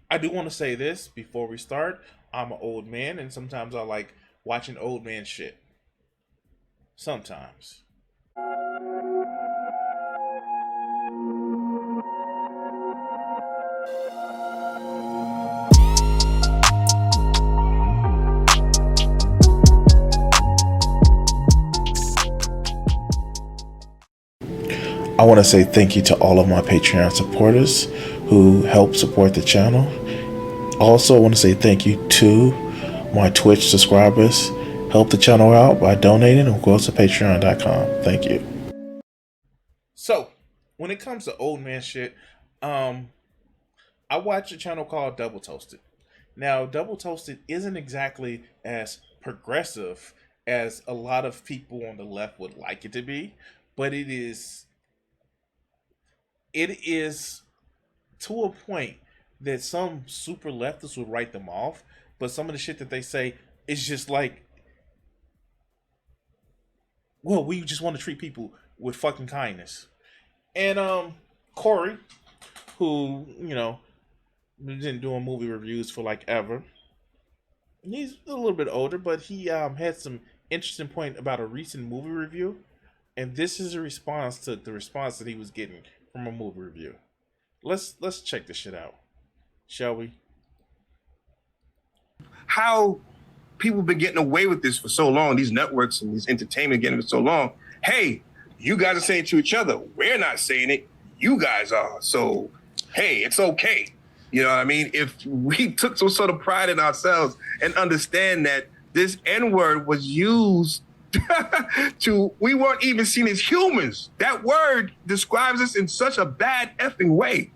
I do want to say this before we start. I'm an old man, and sometimes I like watching old man shit. Sometimes. I want to say thank you to all of my Patreon supporters who help support the channel. Also, I want to say thank you to my Twitch subscribers. Help the channel out by donating or go to patreon.com. Thank you. So, when it comes to old man shit, I watch a channel called Double Toasted. Now, Double Toasted isn't exactly as progressive as a lot of people on the left would like it to be, but it is to a point that some super leftists would write them off, but some of the shit that they say is just like, well, we just want to treat people with fucking kindness. And Corey, who, been doing movie reviews for like ever. He's a little bit older, but he had some interesting point about a recent movie review, and this is a response to the response that he was getting from a movie review. Let's check this shit out, shall we? How people been getting away with this for so long, these networks and these entertainment getting it so long. Hey, you guys are saying to each other, we're not saying it, you guys are. So, hey, it's okay. You know what I mean? If we took some sort of pride in ourselves and understand that this N-word was used we weren't even seen as humans. That word describes us in such a bad effing way.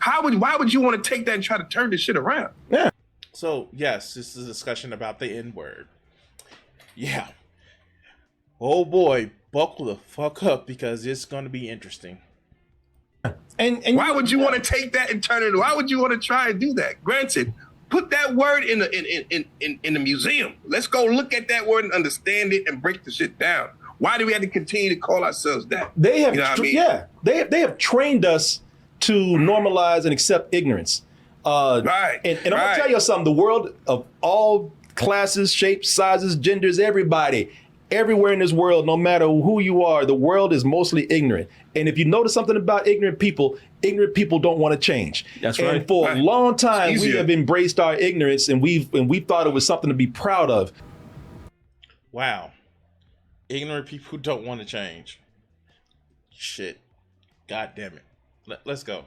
Why would you want to take that and try to turn this shit around? Yeah. So, yes, this is a discussion about the N-word. Yeah. Oh boy, buckle the fuck up because it's going to be interesting. And why would you want to take that and turn it? Why would you want to try and do that? Granted, put that word in the museum. Let's go look at that word and understand it and break the shit down. Why do we have to continue to call ourselves that? They have, they have trained us to normalize and accept ignorance. Right. And I'm gonna tell you something. The world of all classes, shapes, sizes, genders, everybody. Everywhere in this world, no matter who you are, the world is mostly ignorant. And if you notice something about ignorant people don't want to change. That's and right. And for a long time, we have embraced our ignorance, and we thought it was something to be proud of. Wow. Ignorant people don't want to change. Shit. God damn it. Let's go.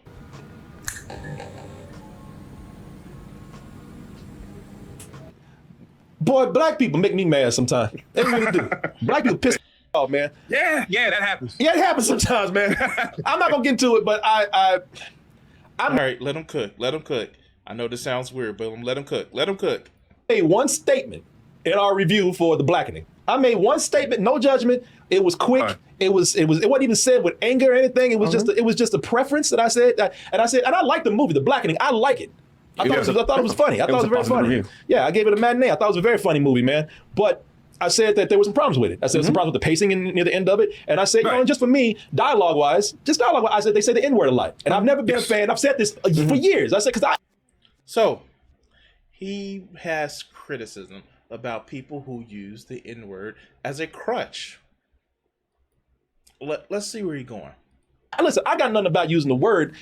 Boy, black people make me mad sometimes. They really do. Black people piss me off, man. Yeah, that happens. Yeah, it happens sometimes, man. I'm not gonna get into it, but I'm all right, let them cook. Let them cook. I know this sounds weird, but let them cook. Let them cook. I made one statement in our review for the blackening. I made one statement, no judgment. It was quick. Right. It wasn't even said with anger or anything. It was just a preference that I said. And I like the movie, The Blackening. I like it. I thought it was funny. I thought it was very funny. Review. Yeah, I gave it a matinee. I thought it was a very funny movie, man. But I said that there were some problems with it. I said there was some problems with the pacing near the end of it. And I said, just for me, dialogue-wise, I said they say the N-word a lot. And I've never been a fan. I've said this for years. I said, So, he has criticism about people who use the N-word as a crutch. Let's see where he's going. Listen, I got nothing about using the word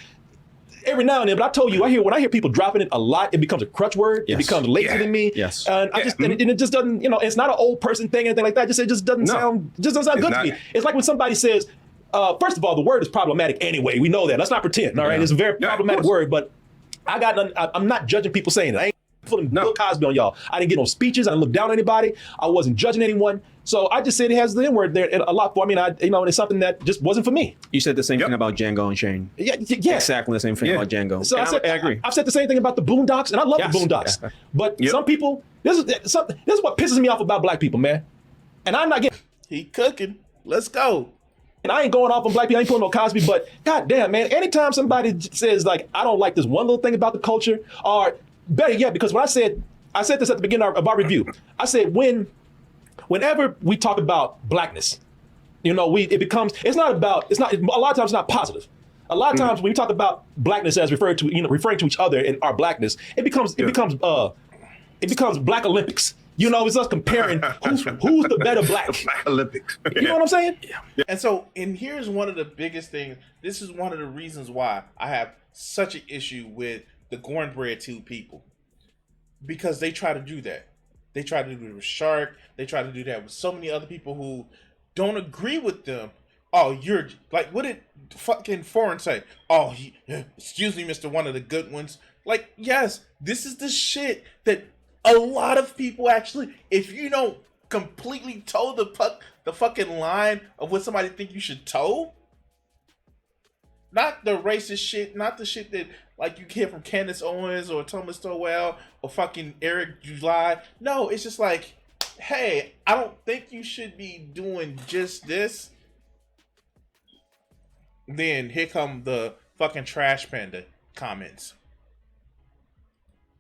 every now and then, but I told you, when I hear people dropping it a lot, it becomes a crutch word. Yes. It becomes lazy to me. Yes. And and it just doesn't, it's not an old person thing or anything like that. It just doesn't sound good to me. It's like when somebody says, first of all, the word is problematic anyway. We know that. Let's not pretend. All right. It's a very problematic word, but I'm not judging people saying it. I ain't putting Bill Cosby on y'all. I didn't get no speeches. I didn't look down on anybody. I wasn't judging anyone. So I just said it has the N-word there a lot for me. It's something that just wasn't for me. You said the same thing about Django and Shane. Yeah. Exactly the same thing about Django. So I agree. I've said the same thing about the Boondocks, and I love the Boondocks. Yeah. But some people, this is what pisses me off about black people, man. And I'm not getting... He cooking. Let's go. And I ain't going off on black people. I ain't pulling no Cosby, but goddamn, man, anytime somebody says, like, I don't like this one little thing about the culture, or better yet, because when I said this at the beginning of our review, I said whenever we talk about blackness, a lot of times it's not positive. A lot of times when you talk about blackness as referring to each other in our blackness, it becomes Black Olympics. It's us comparing who's the better black. Black Olympics. You know what I'm saying? And here's one of the biggest things. This is one of the reasons why I have such an issue with the Cornbread 2 people. Because they try to do that. They try to do it with Shark. They try to do that with so many other people who don't agree with them. Oh, you're like, what did fucking Foreign say? Oh, excuse me, Mr. One of the good ones. Like, yes, this is the shit that a lot of people actually, if you don't completely toe the fucking line of what somebody think you should toe, not the racist shit, not the shit that like you hear from Candace Owens or Thomas Stowell or fucking Eric July. No, it's just like, hey, I don't think you should be doing just this. Then here come the fucking trash panda comments.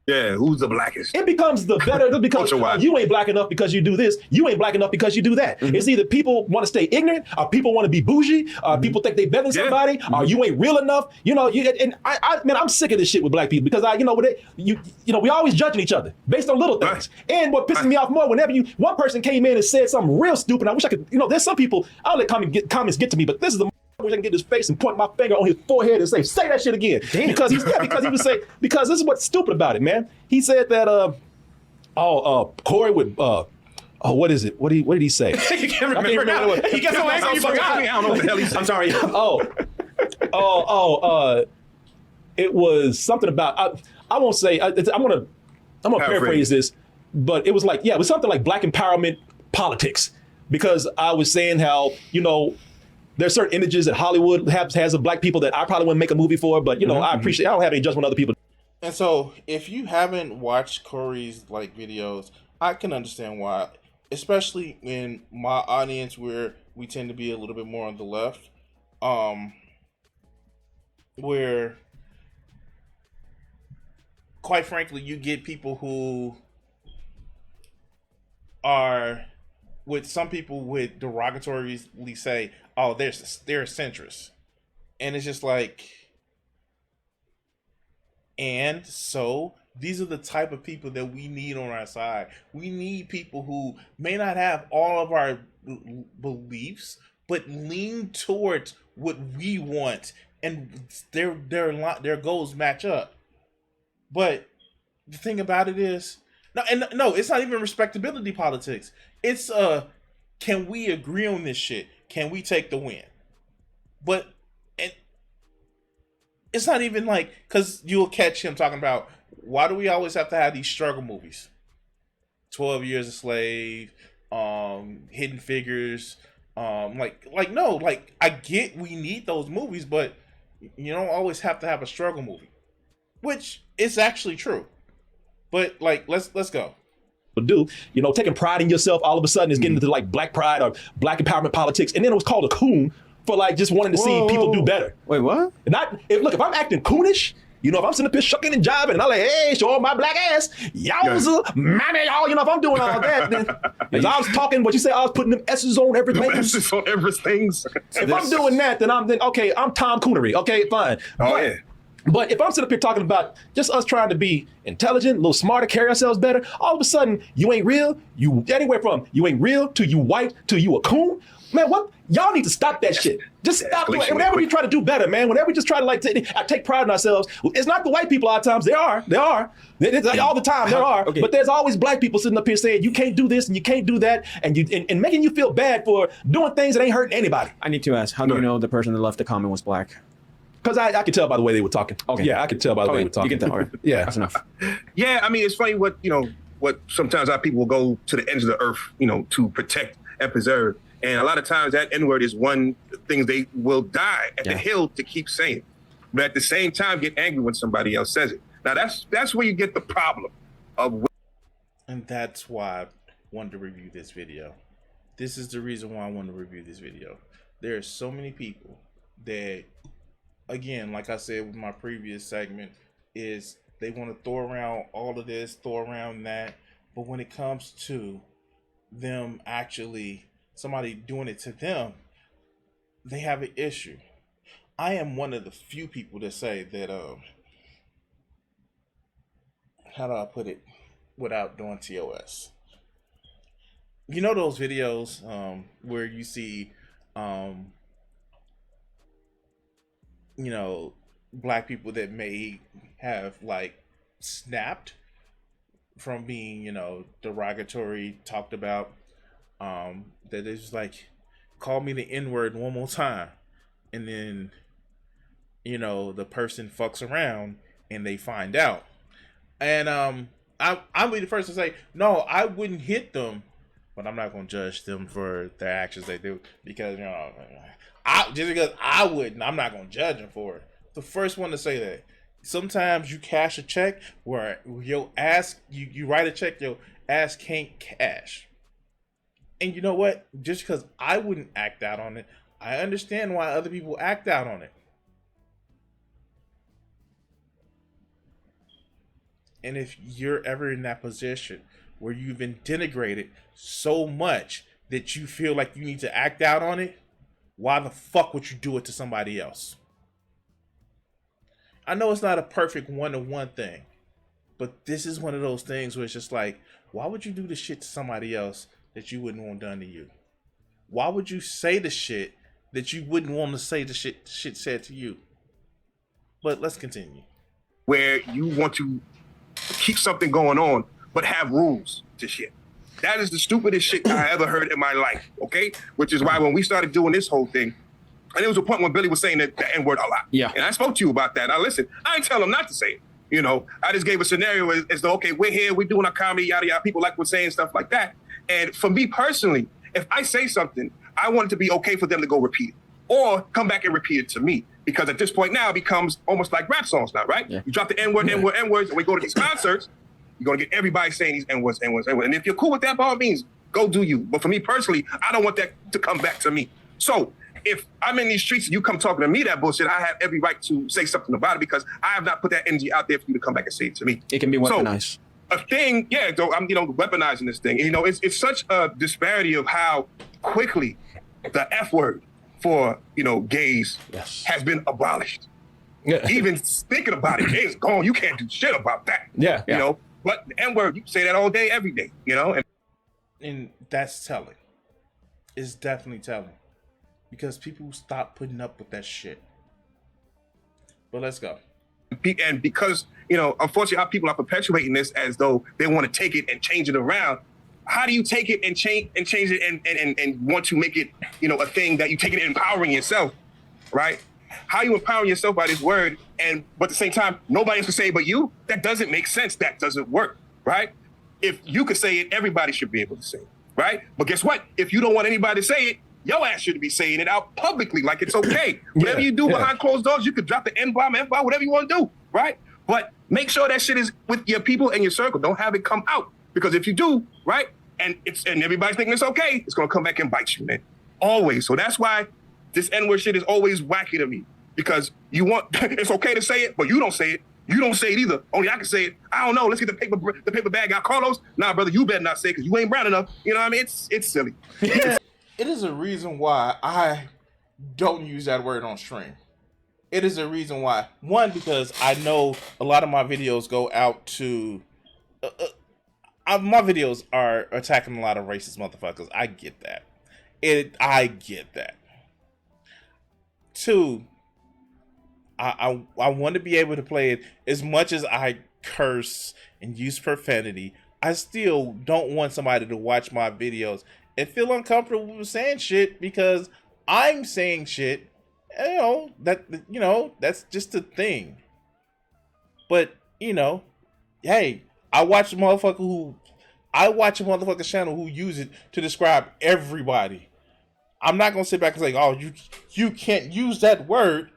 Yeah, who's the blackest? It becomes because you ain't black enough because you do this. You ain't black enough because you do that. Mm-hmm. It's either people want to stay ignorant, or people want to be bougie, or people think they better than somebody, or you ain't real enough. I'm sick of this shit with black people because we always judging each other based on little things. Right. And what pisses me off more, whenever one person came in and said something real stupid, I wish I could. There's some people I'll let comments get to me, but this is the. I wish I can get his face and point my finger on his forehead and say that shit again. Damn. Because he would say, because this is what's stupid about it, man. He said that Corey would what is it? What did he say? You can't remember now. He gets so angry you forgot. I don't know what the hell he said. I'm sorry. It was something about I won't say I'm gonna paraphrase this, but it was like, it was something like black empowerment politics. Because I was saying how, there's certain images that Hollywood has of black people that I probably wouldn't make a movie for, but I appreciate. I don't have any judgment on other people. And so, if you haven't watched Corey's videos, I can understand why, especially in my audience where we tend to be a little bit more on the left, where, quite frankly, you get people who are. With some people would derogatorily say, "Oh, they're centrist," and it's just like, and so these are the type of people that we need on our side. We need people who may not have all of our beliefs, but lean towards what we want, and their goals match up. But the thing about it is, no, it's not even respectability politics. It's can we agree on this shit? Can we take the win? But it's not even like, because you'll catch him talking about, why do we always have to have these struggle movies? 12 Years a Slave, Hidden Figures, no, I get we need those movies, but you don't always have to have a struggle movie, which is actually true. But let's go. Do taking pride in yourself all of a sudden is getting into black pride or black empowerment politics, and then it was called a coon for just wanting to see people do better. Wait, what? If I'm acting coonish, if I'm sitting up here shucking and jiving and I'm like, hey, show my black ass, yowza, mammy, y'all, if I'm doing all that, then as I was talking, what you say, I was putting them S's on everything. S's on everything. If I'm doing that, then okay, I'm Tom Coonery. Okay, fine. But if I'm sitting up here talking about just us trying to be intelligent, a little smarter, carry ourselves better, all of a sudden, you ain't real, you anywhere from you ain't real to you white to you a coon, man, what? Y'all need to stop that shit. Just stop it. Whenever we try to do better, man, whenever we just try to take pride in ourselves, it's not the white people a lot of times. They are. It's all the time, there are. Okay. But there's always black people sitting up here saying, you can't do this and you can't do that, and making you feel bad for doing things that ain't hurting anybody. I need to ask, how do you know the person that left the comment was black? Because I could tell by the way they were talking. Okay. Yeah, I could tell by the way they were talking. You get that, all right. Yeah. That's enough. Yeah, I mean, it's funny what sometimes our people will go to the ends of the earth, to protect and preserve. And a lot of times that N-word is one thing they will die at the hill to keep saying. But at the same time, get angry when somebody else says it. Now, that's where you get the problem of. And that's why I wanted to review this video. This is the reason why I wanted to review this video. There are so many people that, again, like I said with my previous segment, is they want to throw around all of this, throw around that. But when it comes to them actually, somebody doing it to them, they have an issue. I am one of the few people that say that how do I put it without doing TOS? You know those videos where you see you know, black people that may have like snapped from being, you know, derogatory talked about, that is like, call me the N-word one more time, and then, you know, the person fucks around and they find out. And I'll be the first to say, no, I wouldn't hit them, but I'm not gonna judge them for their actions they do, because, you know, just because I wouldn't, I'm not gonna judge them for it. The first one to say that. Sometimes you cash a check where your ass, you write a check your ass can't cash. And you know what? Just because I wouldn't act out on it, I understand why other people act out on it. And if you're ever in that position where you've been denigrated so much that you feel like you need to act out on it, why the fuck would you do it to somebody else? I know it's not a perfect one-to-one thing, but this is one of those things where it's just like, why would you do the shit to somebody else that you wouldn't want done to you? Why would you say the shit that you wouldn't want to say the shit said to you? But let's continue. Where you want to keep something going on, but have rules to shit. That is the stupidest shit I ever heard in my life, okay? Which is why when we started doing this whole thing, and there was a point when Billy was saying the N-word a lot. Yeah. And I spoke to you about that. Now listen, I didn't tell him not to say it. You know, I just gave a scenario as though, okay, we're here, we're doing our comedy, yada, yada. People like we're saying stuff like that. And for me personally, if I say something, I want it to be okay for them to go repeat it. Or come back and repeat it to me. Because at this point now, it becomes almost like rap songs now, right? Yeah. You drop the N-word, N-word, N-words, and we go to these concerts, you're going to get everybody saying these N-words, N-words, N-words. And if you're cool with that, by all means, go do you. But for me personally, I don't want that to come back to me. So if I'm in these streets and you come talking to me that bullshit, I have every right to say something about it because I have not put that energy out there for you to come back and say it to me. It can be weaponized. So, a thing, yeah, so I'm, weaponizing this thing. You know, it's such a disparity of how quickly the F word for, gays has been abolished. Yeah. Even thinking about it, it's gone. You can't do shit about that. Yeah. But the N-word, you can say that all day, every day, And that's telling. It's definitely telling. Because people stop putting up with that shit. But let's go. And because, unfortunately, our people are perpetuating this as though they want to take it and change it around. How do you take it and change it and want to make it, a thing that you take it and empowering yourself, right? How you empowering yourself by this word, but at the same time, nobody else can say it but you? That doesn't make sense. That doesn't work, right? If you could say it, everybody should be able to say it, right? But guess what? If you don't want anybody to say it, your ass should be saying it out publicly, like it's okay. Whatever you do behind closed doors, you could drop the N-bomb, F-bomb, whatever you want to do, right? But make sure that shit is with your people and your circle. Don't have it come out. Because if you do, right, and everybody's thinking it's okay, it's going to come back and bite you, man. Always. So that's why this N-word shit is always wacky to me. Because you want, it's okay to say it, but you don't say it. You don't say it either. Only I can say it. I don't know. Let's get the paper bag out. Carlos, nah, brother, you better not say it because you ain't brown enough. You know what I mean? It's silly. It is a reason why I don't use that word on stream. It is a reason why. One, because I know a lot of my videos go out to... my videos are attacking a lot of racist motherfuckers. I get that. I get that. Two, I want to be able to play it. As much as I curse and use profanity, I still don't want somebody to watch my videos and feel uncomfortable with saying shit because I'm saying shit. That's just a thing. But, hey, I watch a motherfucker channel who use it to describe everybody. I'm not going to sit back and say, oh, you can't use that word.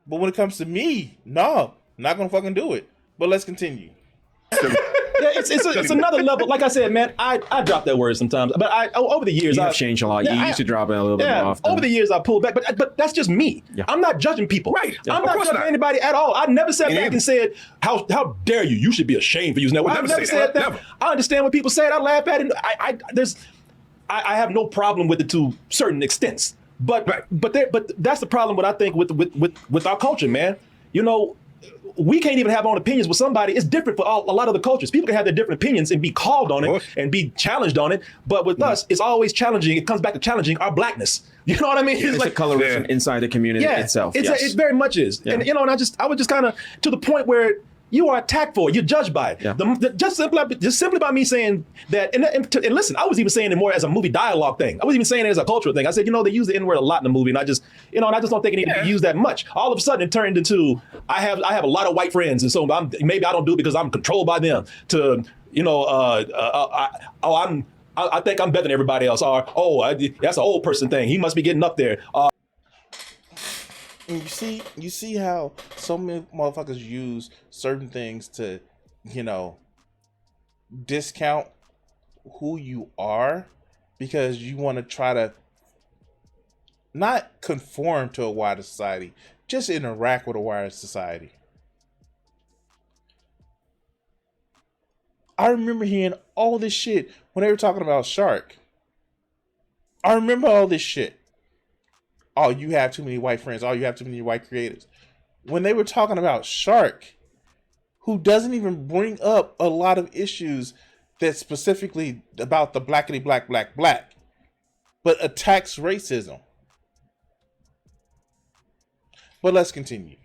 But when it comes to me, no, I'm not going to fucking do it. But let's continue. It's another level. Like I said, man, I drop that word sometimes. But over the years, I've changed a lot. You used to drop it a little bit more often. Over the years, I pulled back. But that's just me. Yeah. I'm not judging people. Right. Yeah. I'm not judging anybody at all. I never sat back and said, how dare you? You should be ashamed for using that word. I never said that. Never. I understand when people say it. I laugh at it. I have no problem with it to certain extents. But that's the problem. What I think with our culture, man. You know, we can't even have our own opinions with somebody. It's different for a lot of the cultures. People can have their different opinions and be called on it and be challenged on it. But with us, it's always challenging. It comes back to challenging our blackness. You know what I mean? It's like colorism inside the community itself. It very much is. Yeah. And you know, and I was just kind of to the point where you are attacked for it. You're judged by it. Yeah. Just simply by me saying that, and listen, I was even saying it more as a movie dialogue thing. I was even saying it as a cultural thing. I said, you know, they use the N-word a lot in the movie, and I just don't think it needed to be used that much. All of a sudden, it turned into I have a lot of white friends, and so maybe I don't do it because I'm controlled by them. To you know, I think I'm better than everybody else. Or that's an old person thing. He must be getting up there. And you see how so many motherfuckers use certain things to, you know, discount who you are because you want to try to not conform to a wider society, just interact with a wider society. I remember hearing all this shit when they were talking about Shark. I remember all this shit. Oh, you have too many white friends. Oh, you have too many white creators. When they were talking about Shark, who doesn't even bring up a lot of issues that specifically about the blackity black, but attacks racism. But let's continue.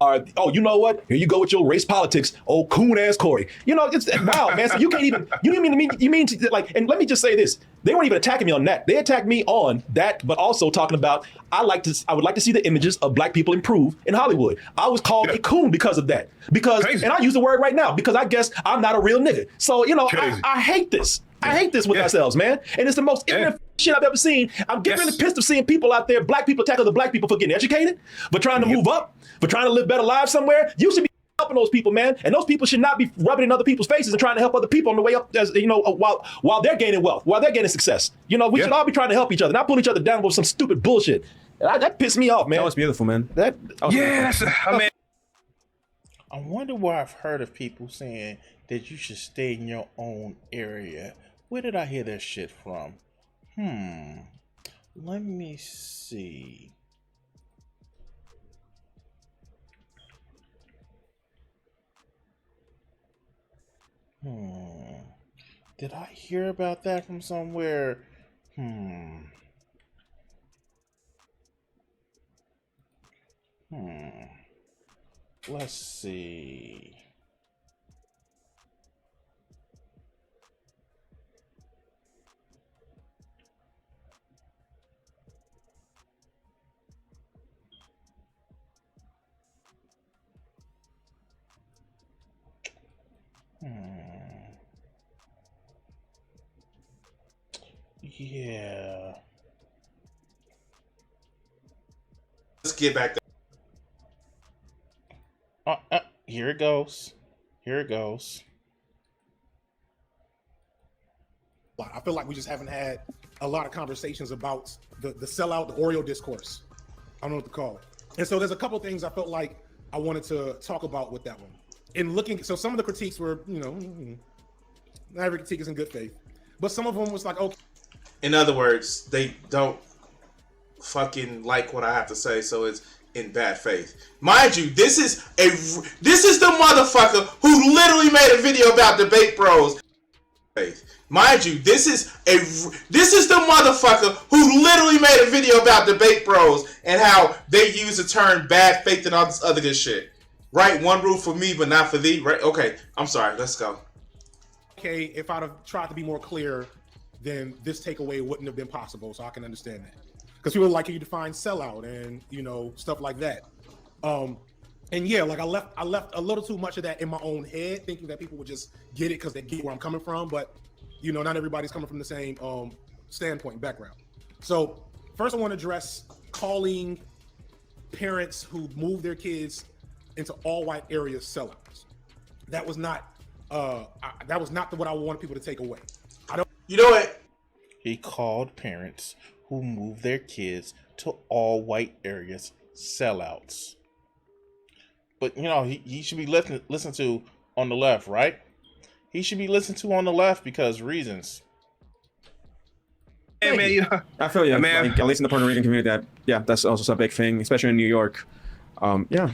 Oh, you know what? Here you go with your race politics. Oh, coon ass Corey. You know, it's wow, man. So you can't even. You mean to, like? And let me just say this: they weren't even attacking me on that. They attacked me on that, but also talking about I would like to see the images of black people improve in Hollywood. I was called a coon because of that. And I use the word right now because I guess I'm not a real nigga. So you know, I hate this. I hate this with ourselves, man. And it's the most ignorant shit I've ever seen. I'm getting really pissed of seeing people out there, black people attack other black people for getting educated, for trying to move up, for trying to live better lives somewhere. You should be helping those people, man. And those people should not be rubbing in other people's faces and trying to help other people on the way up, as you know, while they're gaining wealth, while they're gaining success. You know, we should all be trying to help each other, not pull each other down with some stupid bullshit. That pissed me off, man. That was beautiful, man. I wonder why I've heard of people saying that you should stay in your own area. Where did I hear that shit from? Let me see. Did I hear about that from somewhere? Let's see. Yeah. Let's get back to. Here it goes. Here it goes. I feel like we just haven't had a lot of conversations about the sellout, the Oreo discourse. I don't know what to call it. And so there's a couple things I felt like I wanted to talk about with that one. In looking, so some of the critiques were, you know, not every critique is in good faith, but some of them was like, okay. In other words, they don't fucking like what I have to say, so it's in bad faith. Mind you, this is the motherfucker who literally made a video about debate bros. Mind you, this is the motherfucker who literally made a video about debate bros and how they use the term bad faith and all this other good shit. Right? One rule for me, but not for thee. Right? Okay. I'm sorry. Let's go. Okay, if I'd have tried to be more clear, then this takeaway wouldn't have been possible. So I can understand that. Because people like you define sellout and, you know, stuff like that. And yeah, like I left a little too much of that in my own head, thinking that people would just get it because they get where I'm coming from. But, you know, not everybody's coming from the same standpoint, background. So first I want to address calling parents who move their kids into all white areas sellouts. That was not what I wanted people to take away. You know what? He called parents who move their kids to all white areas sellouts. But you know, he should be listened to on the left, right? He should be listened to on the left because reasons. Hey, man, you know, I feel you, man. like, at least in the Puerto Rican community, that's also a big thing, especially in New York. Yeah.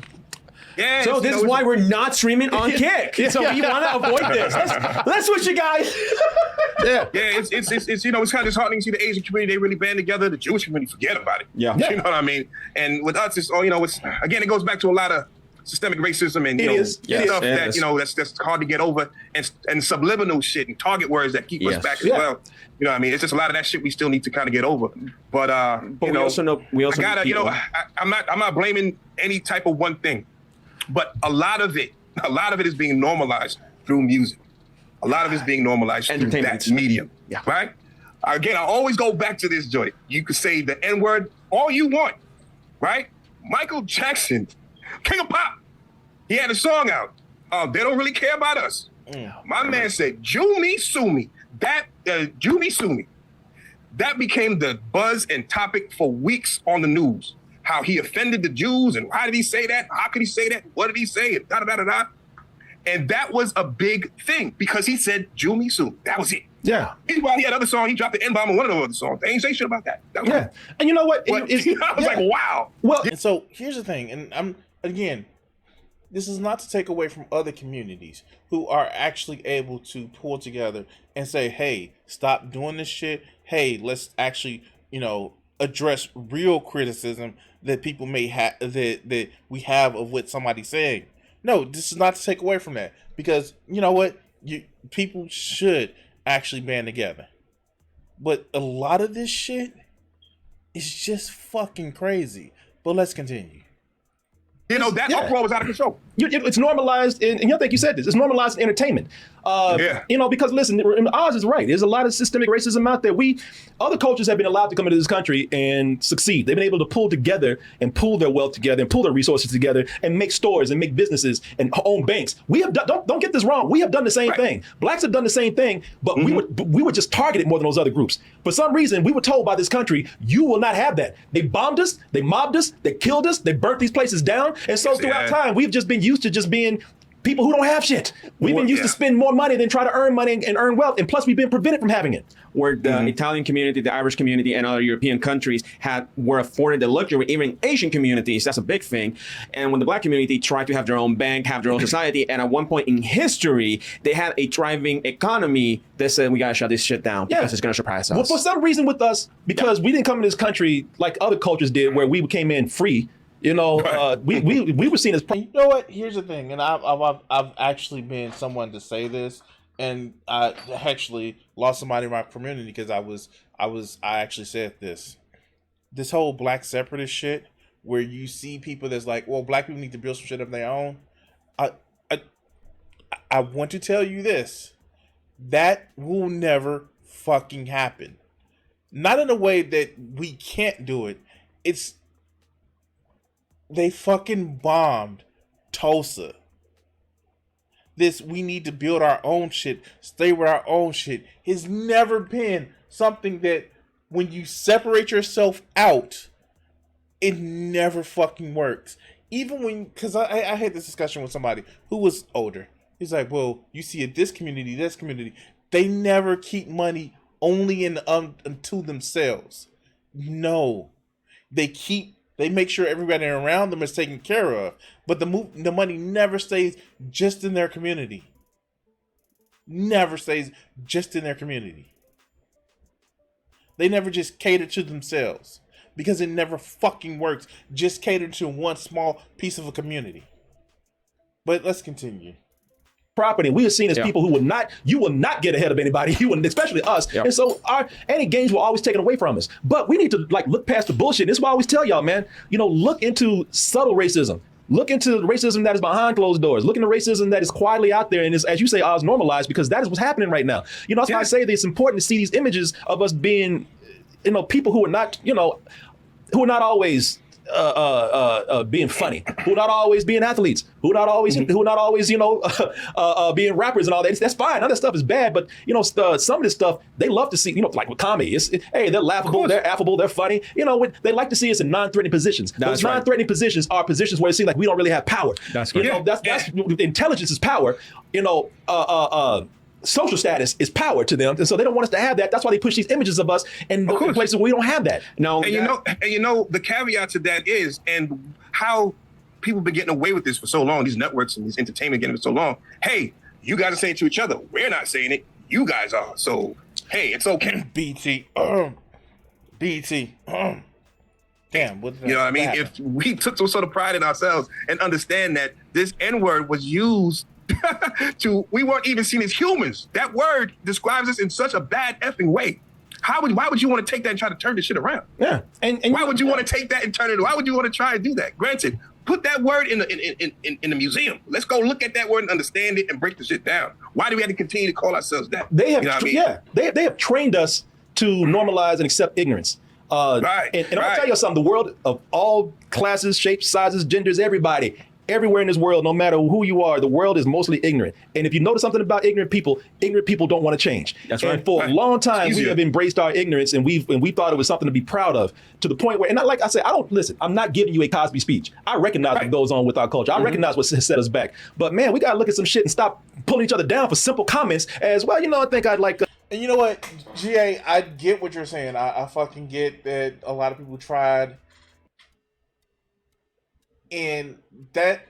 Yeah, So this is why we're not streaming on Kick. So we want to avoid this. Let's switch it, guys. Yeah, it's you know, it's kind of disheartening to see the Asian community, they really band together. The Jewish community forget about it. Yeah. You know what I mean? And with us, it's you know, it's again, it goes back to a lot of systemic racism and you know stuff that you know that's hard to get over, and subliminal shit and target words that keep us back as well. You know what I mean? It's just a lot of that shit we still need to kind of get over. But you know, we also I gotta, you know, I'm not blaming any type of one thing, but a lot of it is being normalized through music. A lot of it's being normalized through that medium, right? Again, I always go back to this joint. You could say the N-word all you want, right? Michael Jackson, King of Pop, he had a song out. They don't really care about us. My man said, "Jew me, sue me." Jew me, sue me. That became the buzz and topic for weeks on the news. How he offended the Jews and why did he say that? How could he say that? What did he say? And da da da da da. And that was a big thing because he said, "Jew me, sue me." That was it. Yeah. Meanwhile, he had other song. He dropped the N-bomb on one of the other songs. They ain't say shit about that. That was And you know what? I was like, wow. Well, And so here's the thing, and this is not to take away from other communities who are actually able to pull together and say, "Hey, stop doing this shit. Hey, let's actually, you know, address real criticism that people may have that we have of what somebody's saying." No, this is not to take away from that, because you know what, people should actually band together. But a lot of this shit is just fucking crazy. But let's continue. You know, that uproar was out of control. It's normalized, and I think you said this, it's normalized in entertainment. You know, because listen, Oz is right. There's a lot of systemic racism out there. Other cultures have been allowed to come into this country and succeed. They've been able to pull together and pool their wealth together and pool their resources together and make stores and make businesses and own banks. We have done, don't get this wrong. We have done the same thing. Blacks have done the same thing, but we were just targeted more than those other groups. For some reason, we were told by this country, you will not have that. They bombed us, they mobbed us, they killed us, they burnt these places down. And so throughout time, we've just been used to just being people who don't have shit. We've been used to spend more money than try to earn money and earn wealth. And plus, we've been prevented from having it. Where the Italian community, the Irish community, and other European countries were afforded the luxury, even Asian communities, that's a big thing. And when the Black community tried to have their own bank, have their own society, and at one point in history, they had a thriving economy, they said, we gotta shut this shit down because it's gonna surprise us. Well, for some reason with us, because we didn't come to this country like other cultures did, where we came in free. You know, we were seen as. You know what? Here's the thing, and I've actually been someone to say this, and I actually lost somebody in my community because I actually said this. This whole black separatist shit, where you see people that's like, well, black people need to build some shit of their own. I want to tell you this: that will never fucking happen. Not in a way that we can't do it. They fucking bombed Tulsa. We need to build our own shit, stay with our own shit, has never been something that when you separate yourself out, it never fucking works. Even because I had this discussion with somebody who was older. He's like, well, you see this community, they never keep money only unto themselves. No, they make sure everybody around them is taken care of. But the money never stays just in their community. Never stays just in their community. They never just cater to themselves. Because it never fucking works. Just cater to one small piece of a community. But let's continue. Property. We are seen as people who you will not get ahead of anybody, especially us. And so any gains were always taken away from us. But we need to look past the bullshit. This is why I always tell y'all, man, look into subtle racism. Look into the racism that is behind closed doors. Look into racism that is quietly out there and is, as you say, Oz, normalized, because that is what's happening right now. That's why I say that it's important to see these images of us being, people who are not, who are not always being funny, who not always being athletes, who not always being rappers and all that. That's fine. All that stuff is bad, but some of this stuff they love to see. Like with comedy, they're laughable, they're affable, they're funny. They like to see us in non-threatening positions. Those non-threatening positions are positions where it seems like we don't really have power. That's intelligence is power. social status is power to them, and so they don't want us to have that. That's why they push these images of us in the places where we don't have that. No, And you know, the caveat to that is, and how people been getting away with this for so long, these networks and these entertainment getting it for so long. Hey, you guys are saying it to each other. We're not saying it. You guys are. So, hey, it's okay. BT. Damn. What You know what I mean? If we took some sort of pride in ourselves and understand that this N-word was used we weren't even seen as humans. That word describes us in such a bad effing way. Why would you want to take that and try to turn this shit around? Yeah. And why would you want to take that and turn it? Why would you want to try and do that? Granted, put that word in the museum. Let's go look at that word and understand it and break the shit down. Why do we have to continue to call ourselves that? They have, you know what I mean? they have trained us to normalize and accept ignorance. Right. And I'm gonna tell you something. The world of all classes, shapes, sizes, genders, everybody. Everywhere in this world, no matter who you are, the world is mostly ignorant. And if you notice something about ignorant people don't want to change. That's right. And for a long time, we have embraced our ignorance, and we thought it was something to be proud of, to the point where, and like I said, I'm not giving you a Cosby speech. I recognize what goes on with our culture. I recognize what set us back. But man, we gotta look at some shit and stop pulling each other down for simple comments as well. You know, I think I'd like. And you know what, GA, I get what you're saying. I fucking get that a lot of people tried. And that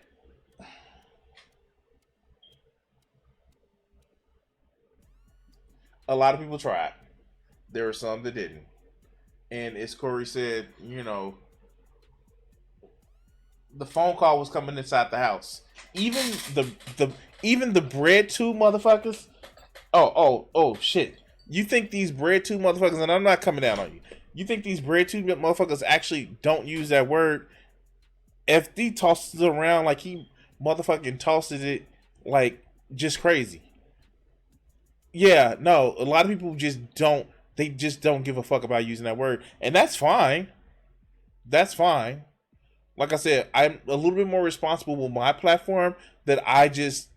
a lot of people tried. There were some that didn't. And as Corey said, you know, the phone call was coming inside the house. Even the bread tube motherfuckers. Oh shit. You think these bread tube motherfuckers, and I'm not coming down on you. You think these bread tube motherfuckers actually don't use that word? FD tosses it around like he motherfucking tosses it like just crazy. Yeah, no, a lot of people just don't give a fuck about using that word. And that's fine. That's fine. Like I said, I'm a little bit more responsible with my platform that I just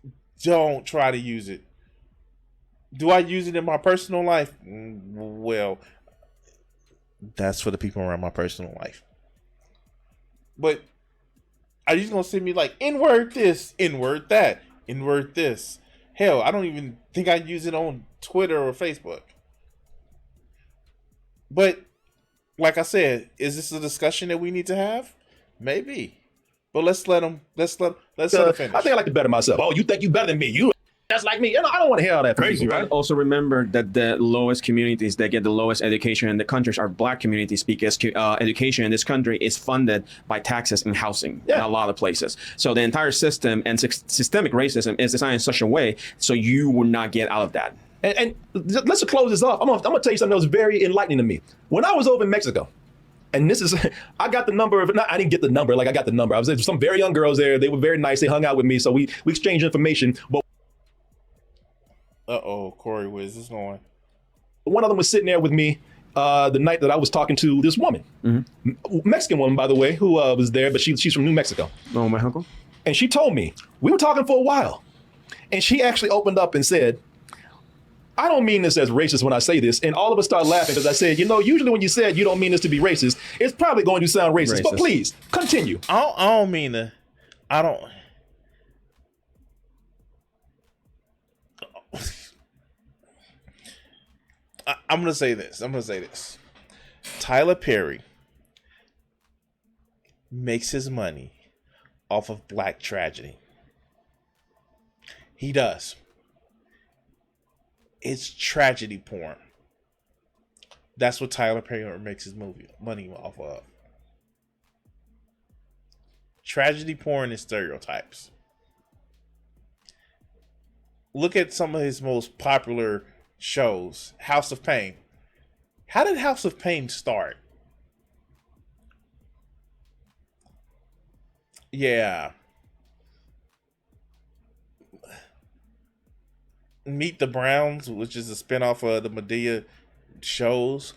don't try to use it. Do I use it in my personal life? Well, that's for the people around my personal life. But are you just gonna send me like N-word this, N-word that, N-word this? Hell, I don't even think I use it on Twitter or Facebook. But like I said, is this a discussion that we need to have? Maybe. But let's let them finish. I think I like to better myself. Oh, you think you better than me? You that's like me. You know, I don't want to hear all that. Crazy, people. right? Also remember that the lowest communities that get the lowest education in the countries are black communities, because education in this country is funded by taxes and housing in a lot of places. So the entire system and systemic racism is designed in such a way so you will not get out of that. And let's close this off. I'm gonna tell you something that was very enlightening to me. When I was over in Mexico, and this is, I got the number of, I didn't get the number, like I got the number. I was there, some very young girls there. They were very nice. They hung out with me. So we exchanged information. But Corey, where's this going? one of them was sitting there with me the night that I was talking to this woman, Mexican woman, by the way, who was there, but she's from New Mexico. Oh, my uncle? And she told me, we were talking for a while. And she actually opened up and said, I don't mean this as racist when I say this. And all of us started laughing because I said, you know, usually when you said you don't mean this to be racist, it's probably going to sound racist. But please, continue. I don't mean to. I'm going to say this. Tyler Perry makes his money off of black tragedy. He does. It's tragedy porn. That's what Tyler Perry makes his money off of. Tragedy porn is stereotypes. Look at some of his most popular shows. House of Pain. How did House of Pain start? Yeah. Meet the Browns, which is a spinoff of the Madea shows.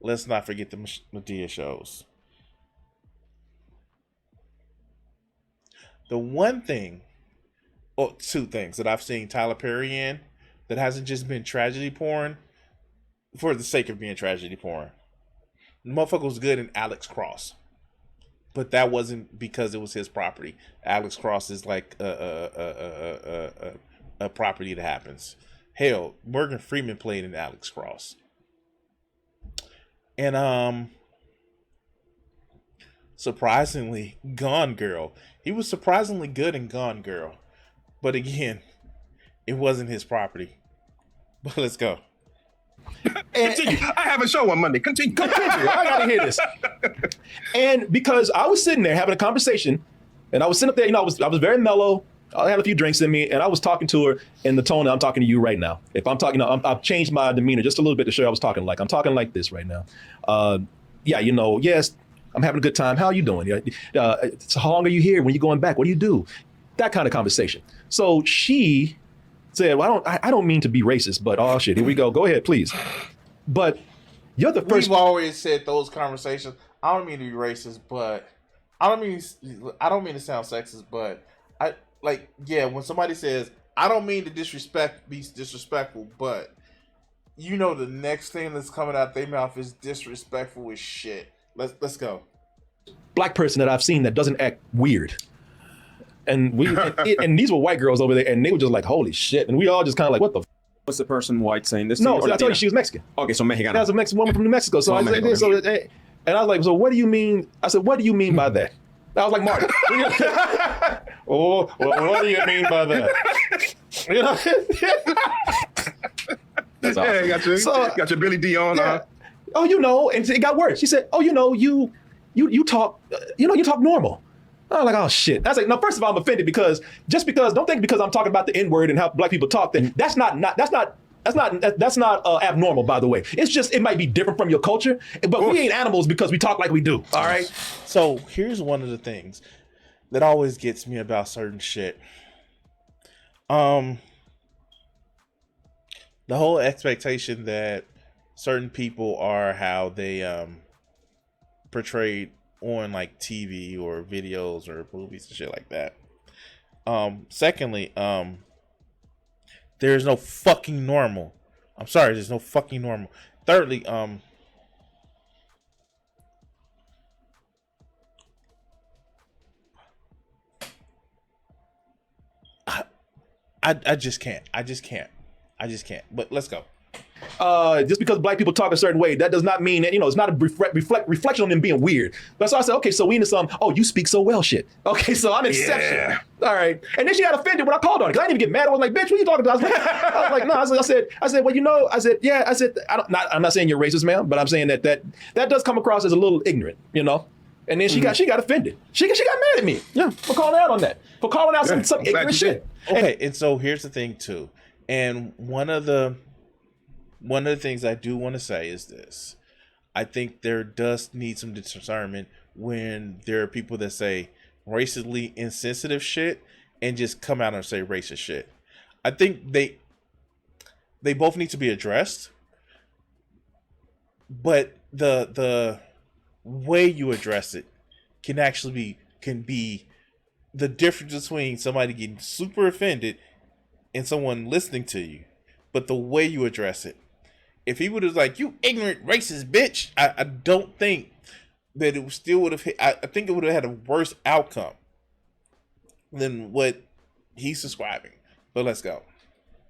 Let's not forget the Madea shows. The one thing, or two things that I've seen Tyler Perry in that hasn't just been tragedy porn for the sake of being tragedy porn. The motherfucker was good in Alex Cross. But that wasn't because it was his property. Alex Cross is like a property that happens. Hell, Morgan Freeman played in Alex Cross. And surprisingly, Gone Girl. He was surprisingly good in Gone Girl. But again, it wasn't his property. But let's go. Continue. I have a show on Monday. Continue. I gotta hear this. And because I was sitting there having a conversation, and I was sitting up there, I was very mellow. I had a few drinks in me, and I was talking to her in the tone that I'm talking to you right now. If I'm talking, I've changed my demeanor just a little bit to show I was talking like. I'm talking like this right now. Yes, I'm having a good time. How are you doing? So how long are you here? When are you going back? What do you do? That kind of conversation. So she said, well, I don't mean to be racist, but oh shit, here we go. Go ahead, please. But you're the first. We've always said those conversations. I don't mean to be racist, but I don't mean to sound sexist, but when somebody says, I don't mean to be disrespectful, but the next thing that's coming out their mouth is disrespectful as shit. Let's go. Black person that I've seen that doesn't act weird. And and these were white girls over there, and they were just like, holy shit. And we all just kind of like, what the Was the person white saying this? No, to you, I told you she was Mexican. Okay, so Mexicana. That was a Mexican woman from New Mexico. So I was like, and I was like, so what do you mean? I said, what do you mean by that? I was like, Marty. What do you mean by that? That's awesome. Yeah, got your Billy D on. Yeah. And it got worse. She said, you talk normal. I was like, oh shit. I was like, no, first of all, I'm offended because don't think because I'm talking about the N-word and how black people talk, that that's not abnormal, by the way. It's just, it might be different from your culture, but we ain't animals because we talk like we do. All right. So here's one of the things that always gets me about certain shit. The whole expectation that certain people are how they portrayed on like TV or videos or movies and shit like that. Secondly, there's no fucking normal. I'm sorry, there's no fucking normal. Thirdly, I just can't. But let's go. Just because black people talk a certain way, that does not mean that, it's not a reflection on them being weird. But so I said, okay, so we into some, you speak so well shit. Okay, so I'm Inception. Yeah. All right. And then she got offended when I called on it, because I didn't even get mad. I was like, bitch, what are you talking about? I was like, no, I'm not saying you're racist, ma'am, but I'm saying that does come across as a little ignorant, And then she got offended. She got mad at me. Yeah. For calling out on that. For calling out some ignorant shit. Okay, and so here's the thing too. And one of the things I do want to say is this. I think there does need some discernment when there are people that say racially insensitive shit and just come out and say racist shit. I think they both need to be addressed. But the way you address it can be the difference between somebody getting super offended and someone listening to you. But the way you address it. If he would have like, you ignorant racist bitch, I don't think that it still would have hit. I think it would have had a worse outcome than what he's describing. But let's go.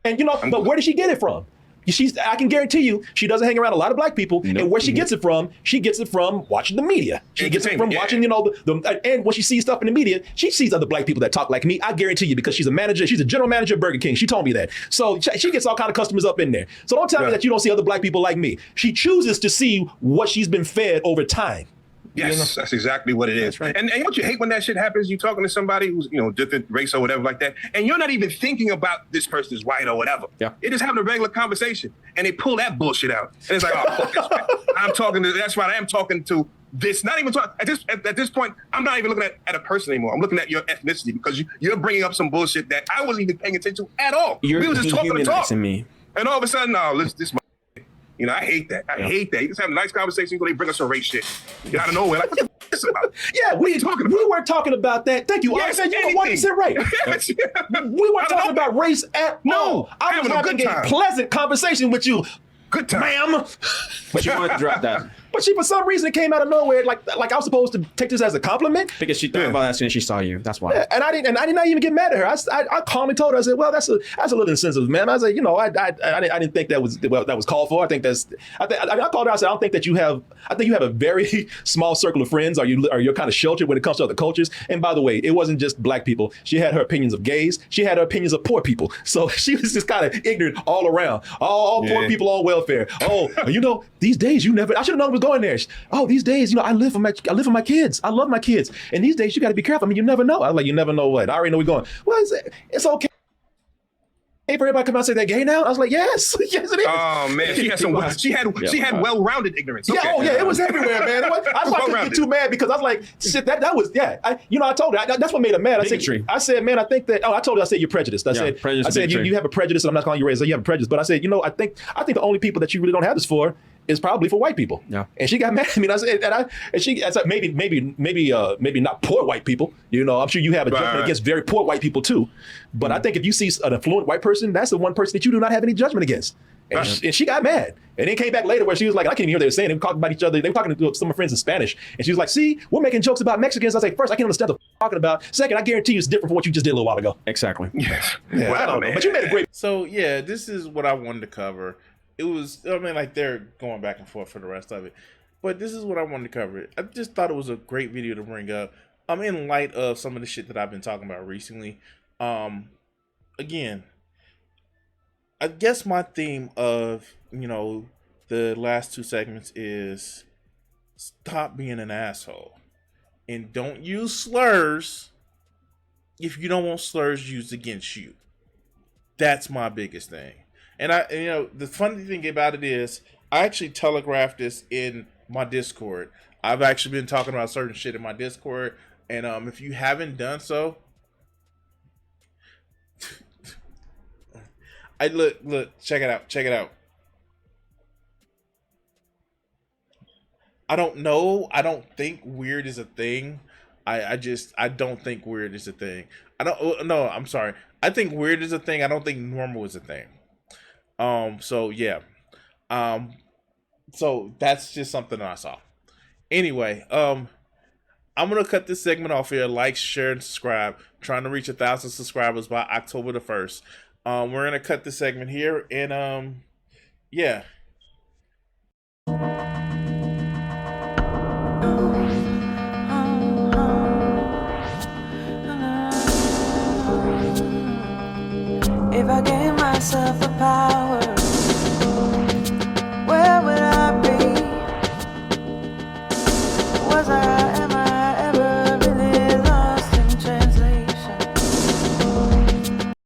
And but where did she get it from? I can guarantee you, she doesn't hang around a lot of black people. Nope. And where she gets it from watching the media. She gets it from watching, and when she sees stuff in the media, she sees other black people that talk like me. I guarantee you, because she's a general manager of Burger King. She told me that. So she gets all kind of customers up in there. So don't tell me that you don't see other black people like me. She chooses to see what she's been fed over time. Yes, that's exactly what it is. That's right. And what you hate when that shit happens, you talking to somebody who's, different race or whatever like that, and you're not even thinking about this person is white or whatever. Yeah. They're just having a regular conversation, and they pull that bullshit out. And it's like, oh, fuck this, man. That's right, I am talking to this, not even talking, at this point, I'm not even looking at a person anymore. I'm looking at your ethnicity, because you're bringing up some bullshit that I wasn't even paying attention to at all. We were just talking to talk. Me. And all of a sudden, this I hate that. I hate that. You just have a nice conversation, they bring us some race shit. You out of nowhere, like, what the f is about? Yeah, what are you talking about? We weren't talking about that. Thank you. Yes, you know what? You said right. We weren't talking about race at all. I was having a pleasant conversation with you. Good time. Ma'am. But you wanted to drop that. But for some reason, it came out of nowhere. Like I was supposed to take this as a compliment. Because she thought about that as soon as she saw you. That's why. Yeah, and I did not even get mad at her. I calmly told her, I said, well, that's a little insensitive, man. I said, you know, I didn't think that was called for. I called her. I said, I think you have a very small circle of friends, or you're kind of sheltered when it comes to other cultures. And by the way, it wasn't just black people. She had her opinions of gays. She had her opinions of poor people. So she was just kind of ignorant all around. All poor people on welfare. Oh, you know, these days I should have known I was going there. Oh, these days, you know, I live for my kids. I love my kids. And these days you got to be careful. I mean, you never know. I was like, you never know what. I already know we're going. Well, it's okay. Hey, for everybody come out and say they're gay now. I was like, yes, yes it is. Oh man, she had well-rounded ignorance. Okay. Yeah, oh yeah, it was everywhere, man. I couldn't get too mad because I was like, shit, that was I told her that's what made her mad. I said, man, I think that. Oh, I told her, I said you're prejudiced. I said you have a prejudice, and I'm not calling you racist. So you have a prejudice, but I said, you know, I think the only people that you really don't have this for is probably for white people. Yeah. And she got mad at me. I said, maybe not poor white people. You know, I'm sure you have a judgment against very poor white people too. But I think if you see an affluent white person, that's the one person that you do not have any judgment against. And she got mad. And then came back later where she was like, I can't even hear what they were saying. They were talking about each other. They were talking to some of my friends in Spanish. And she was like, see, we're making jokes about Mexicans. I was like, first, I can't understand what you're talking about. Second, I guarantee you it's different from what you just did a little while ago. Exactly. Yes. Yeah, I don't know. But you made a great. So yeah, this is what I wanted to cover. It was, I mean, like they're going back and forth for the rest of it, but this is what I wanted to cover. I just thought it was a great video to bring up. In light of some of the shit that I've been talking about recently. Again, I guess my theme of, you know, the last two segments is stop being an asshole and don't use slurs if you don't want slurs used against you. That's my biggest thing. And the funny thing about it is, I actually telegraphed this in my Discord. I've actually been talking about certain shit in my Discord, and if you haven't done so, check it out. I don't know. I don't think weird is a thing. I don't think weird is a thing. I'm sorry. I think weird is a thing. I don't think normal is a thing. So yeah. So that's just something that I saw. Anyway, I'm gonna cut this segment off here. Like, share, and subscribe. I'm trying to reach 1,000 subscribers by October the 1st. We're gonna cut this segment here, and yeah.